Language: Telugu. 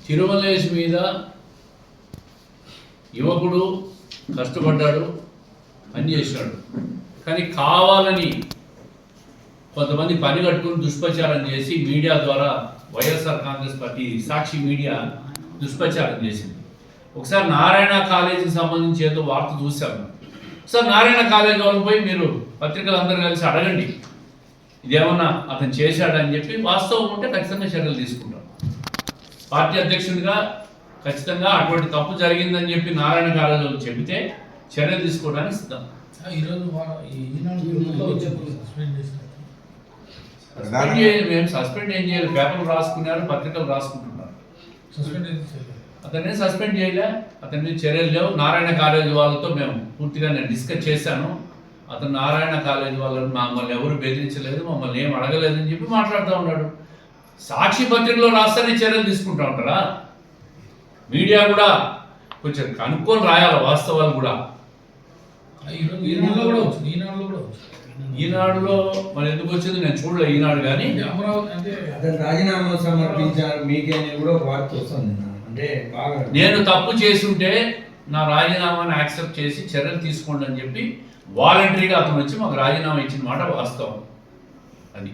తిరుమలేశ్ మీద యువకుడు కష్టపడ్డాడు, పని చేశాడు. కానీ కావాలని కొంతమంది పని కట్టుకుని దుష్ప్రచారం చేసి మీడియా ద్వారా వైఎస్ఆర్ కాంగ్రెస్ పార్టీ సాక్షి మీడియా దుష్ప్రచారం చేసింది. ఒకసారి నారాయణ కాలేజీకి సంబంధించి ఏదో వార్త చూశాను. ఒకసారి నారాయణ కాలేజీ వాళ్ళు పోయి మీరు పత్రికలు అందరూ కలిసి అడగండి, ఇదేమన్నా అతను చేశాడని చెప్పి. వాస్తవం ఉంటే ఖచ్చితంగా చర్యలు తీసుకుంటాం. పార్టీ అధ్యక్షుడిగా ఖచ్చితంగా అటువంటి తప్పు జరిగిందని చెప్పి నారాయణ కాలేజీ వాళ్ళు చెబితే చర్యలు తీసుకోవడానికి సిద్ధం. మేము సస్పెండ్ ఏం చేయాలి? పేపర్లు రాసుకున్నారు, పత్రికలు రాసుకుంటున్నారు. అతన్ని సస్పెండ్ చేయలే, అతని మీద చర్యలు లేవు. నారాయణ కాలేజీ వాళ్ళతో మేము పూర్తిగా నేను డిస్కస్ చేశాను. అతను నారాయణ కాలేజీ వాళ్ళని మమ్మల్ని ఎవరు బెదిరించలేదు, మమ్మల్ని ఏం అడగలేదని చెప్పి మాట్లాడుతూ ఉన్నాడు. సాక్షి పత్రికలో రాస్తేనే చర్యలు తీసుకుంటా ఉంటారా? మీడియా కూడా కొంచెం కనుక్కొని రాయాలి వాస్తవాలు కూడా. ఈనాడులో మరి ఎందుకు వచ్చింది నేను చూడలే ఈనాడు. కానీ అతను రాజీనామా సమర్పించారు మీకే కూడా వార్త వస్తుంది. అంటే బాగా నేను తప్పు చేసి ఉంటే నా రాజీనామాని యాక్సెప్ట్ చేసి చర్యలు తీసుకోండి అని చెప్పి వాలంటరీగా అతను వచ్చి మాకు రాజీనామా ఇచ్చిన మాట వాస్తవం. అది